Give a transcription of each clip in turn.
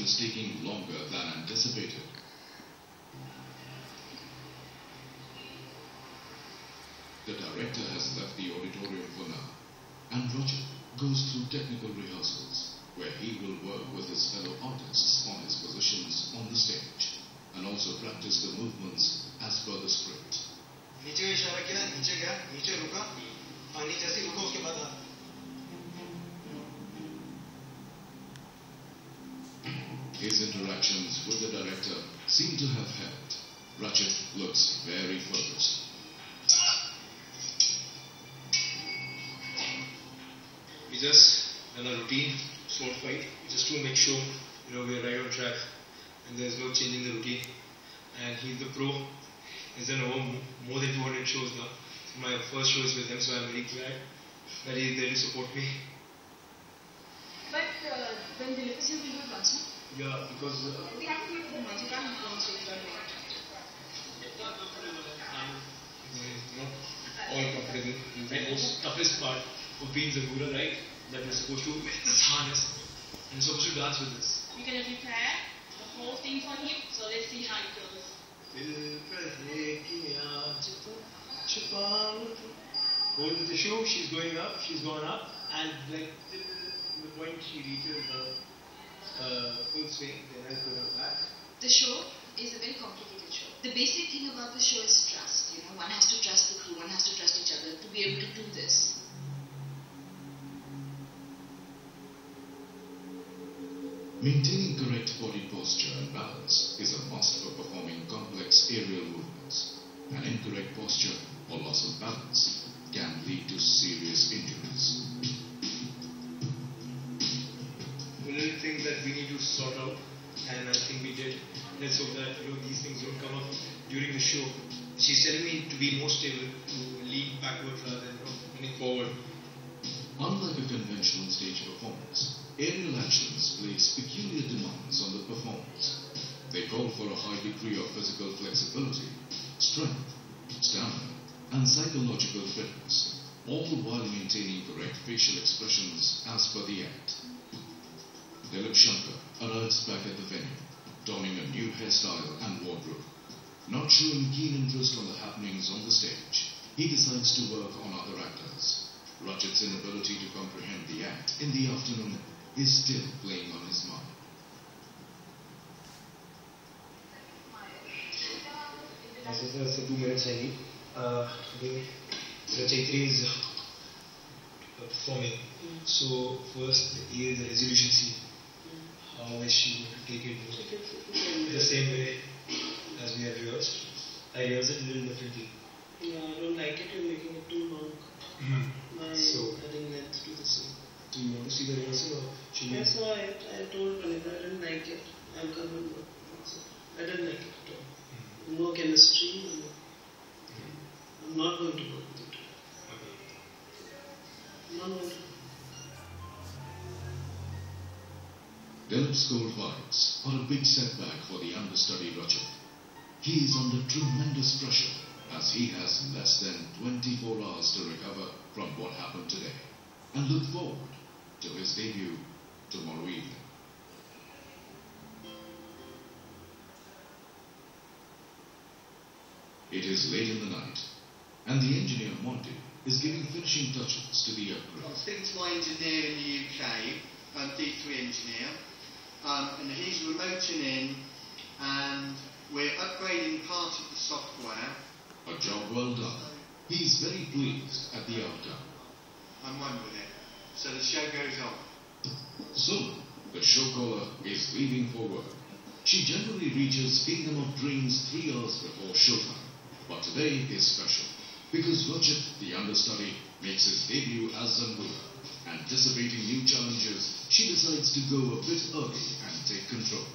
is taking longer than anticipated. The director has left the auditorium for now, and Roger goes through technical rehearsals, where he will work with his fellow artists on his positions on the stage, and also practice the movements as per the script. His interactions with the director seem to have helped. Rachit looks very focused. We just done a routine, sword fight, just to make sure we're right on track and there's no change in the routine. And he's the pro. He's done over more than 200 shows now. My first show is with him, so I'm very glad that he's there to support me. But when the Magnificent will do it once, no? Yeah, because we have to do it with the mic. You can't go on stage without doing it. Not all comfortable. The most toughest part of being Zagura, right? That we're supposed to wear this harness and we're supposed to dance with this. We're going to prepare the whole thing for him, so let's see how it goes. Hold the shoe, she's going up, she's gone up, and like till the point she reaches the full swing, then I'll put her back. The show is a very complicated show. The basic thing about the show is trust. One has to trust the crew, one has to trust each other to be able to do this. Maintaining correct body posture and balance is a must for performing complex aerial movements. An incorrect posture or loss of balance can lead to serious injuries. A little thing that we need to sort out, and I think we did. Let's hope that these things don't come up during the show. She's telling me to be more stable, to lean backwards rather than leaning forward. Unlike a conventional stage performance, aerial actions place peculiar demands on the performers. They call for a high degree of physical flexibility, strength, stamina, and psychological fitness, all while maintaining correct facial expressions as per the act. Dilip Shankar arrives back at the venue, donning a new hairstyle and wardrobe. Not showing keen interest on the happenings on the stage, he decides to work on other actors. Rachit's inability to comprehend the act in the afternoon is still playing on his mind. So 2 minutes I need. The Chaitri is performing. So first is the resolution scene. How is she going to take it? The same way as we have rehearsed. I rehearsed it a little differently. Yeah, I don't like it. You're making it too long. So I think let's do the same. do you want to see the rehearsal or should we? I saw it. I told Vanessa I didn't like it. I'll come and work. I didn't like it at all. No chemistry. I'm not going to work with it. I'm not going to. Dilip's cold vibes are a big setback for the understudy Rachit. He is under tremendous pressure as he has less than 24 hours to recover from what happened today and look forward to his debut tomorrow evening. It is late in the night and the engineer Monty is giving finishing touches to the upgrade. I'm speaking to my engineer in the UK, D3 engineer, and he's remoting in and we're upgrading part of the software. A job well done. He's very pleased at the outcome. I'm one with it. So the show goes on. Soon, the show caller is leaving for work. She generally reaches Kingdom of Dreams 3 hours before showtime. But today is special because Rachit, the understudy, makes his debut as Zangula. Anticipating new challenges, she decides to go a bit early and take control.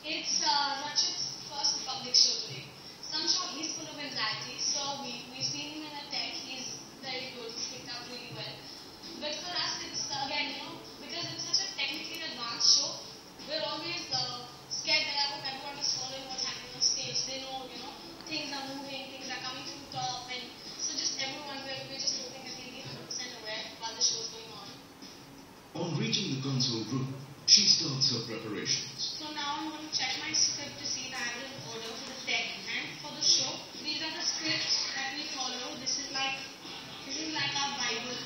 It's Rachit's first public show today. So I'm sure he's full of anxiety. So we've seen him in a tech. He's very good. He's picked up really well. But for us, it's again, because it's such a technically advanced show, we're always scared that I hope everyone is following what's happening on stage. They know, things are moving, things are coming from top, and so just everyone, we're just hoping that they'll be 100% aware while the show's going on. On reaching the console room, She starts her preparations. So now I'm going to check my script to see that I will order for the tech and for the show. These are the scripts that we follow. This is like our Bible.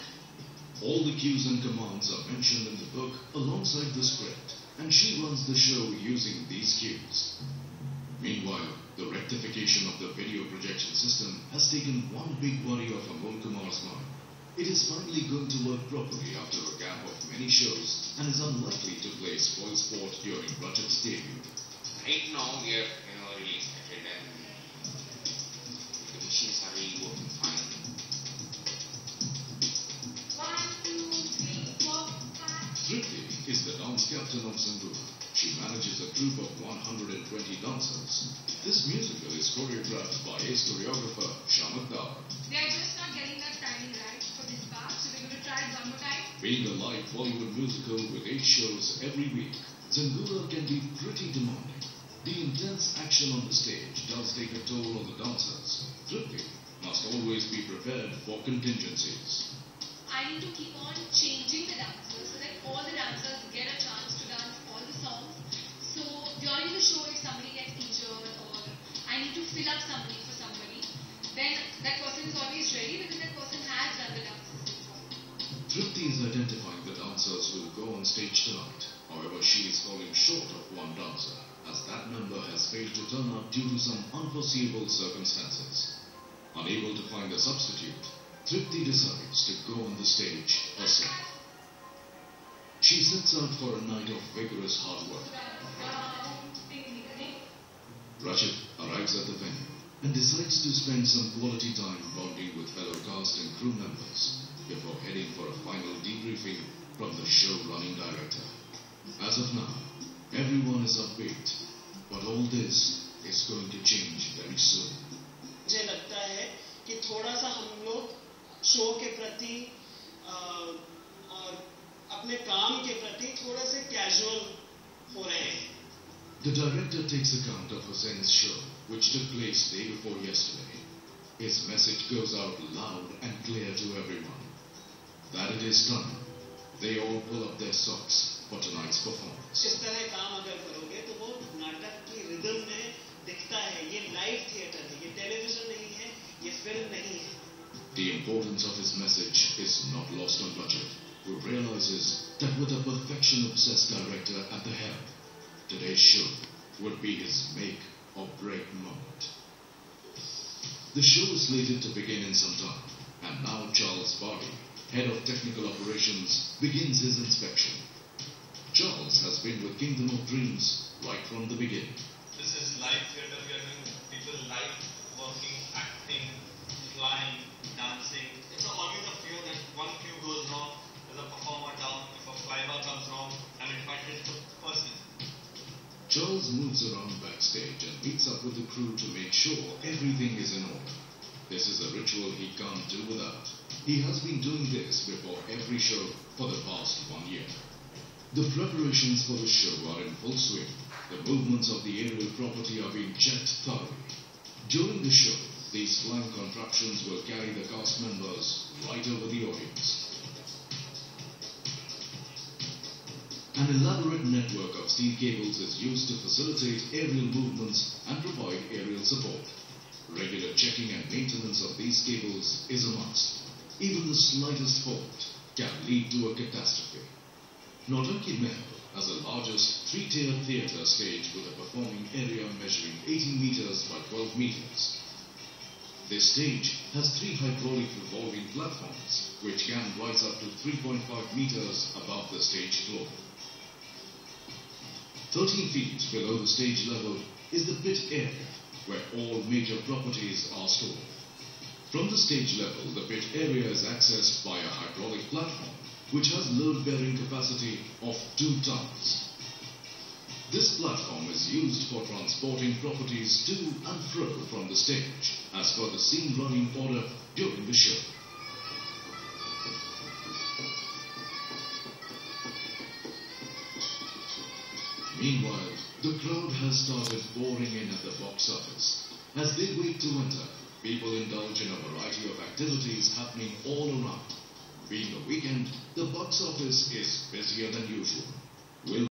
All the cues and commands are mentioned in the book alongside the script, and she runs the show using these cues. Meanwhile, the rectification of the video projection system has taken one big worry of Amol Kumar's mind. It is finally going to work properly after a gap of many shows and is unlikely to play spoil sport during Rajat's debut. Right now we are really excited and the machines are really working fine. 1, 2, 3, 4, 5. Tripti is the dance captain of Zangura. She manages a troupe of 120 dancers. This musical is choreographed by ace choreographer Shamak Dar. They are just not getting that timing right for this part, so we're going to try it one more time. Being a live Bollywood musical with 8 shows every week, Zangura can be pretty demanding. The intense action on the stage does take a toll on the dancers. Tripti must always be prepared for contingencies. I need to keep on changing the dancers so that all the dancers get a chance to dance all the songs. So during the show, if somebody gets injured or I need to fill up somebody for somebody, then that person is always ready because that person has done the dances before. Tripti is identifying the dancers who will go on stage tonight. However, she is falling short of one dancer, as that member has failed to turn up due to some unforeseeable circumstances. Unable to find a substitute, Tripti decides to go on the stage herself. She sets out for a night of vigorous hard work. Rajat arrives at the venue and decides to spend some quality time bonding with fellow cast and crew members before heading for a final debriefing from the show-running director. As of now, everyone is upbeat, but all this is going to change very soon. मुझे लगता है कि थोड़ा सा हम लोग show के प्रति और अपने काम के प्रति थोड़ा से कैजुअल हो रहे हैं. The director takes account of Hussein's show, which took place day before yesterday. His message goes out loud and clear to everyone that it is time they all pull up their socks for tonight's performance. इस तरह काम अगर करोगे तो वो नाटक की rhythm में दिखता है. ये लाइव थिएटर है, ये टेलीविजन नहीं है, ये फिल्म नहीं है. The importance of his message is not lost on Rajat, who realizes that with a perfection-obsessed director at the helm, today's show would be his make or break moment. The show is slated to begin in some time, and now Charles Barty, head of technical operations, begins his inspection. Charles has been with Kingdom of Dreams right from the beginning. This is live theatre. We are doing people live, working, acting, flying, dancing. It's always a fear that one cue goes wrong, there's a performer down, if a flybar comes wrong, and it might hit the person. Charles moves around backstage and meets up with the crew to make sure everything is in order. This is a ritual he can't do without. He has been doing this before every show for the past 1 year. The preparations for the show are in full swing. The movements of the aerial property are being checked thoroughly. During the show, these flying contraptions will carry the cast members right over the audience. An elaborate network of steel cables is used to facilitate aerial movements and provide aerial support. Regular checking and maintenance of these cables is a must. Even the slightest fault can lead to a catastrophe. Nautanki Mahal has the largest 3-tiered theatre stage with a performing area measuring 18 meters by 12 meters. This stage has 3 hydraulic revolving platforms which can rise up to 3.5 meters above the stage floor. 13 feet below the stage level is the pit area where all major properties are stored. From the stage level, the pit area is accessed by a hydraulic platform which has load-bearing capacity of 2 tons. This platform is used for transporting properties to and fro from the stage as per the scene running order during the show. Meanwhile, the crowd has started pouring in at the box office. As they wait to enter, people indulge in a variety of activities happening all around. Being a weekend, the box office is busier than usual. Will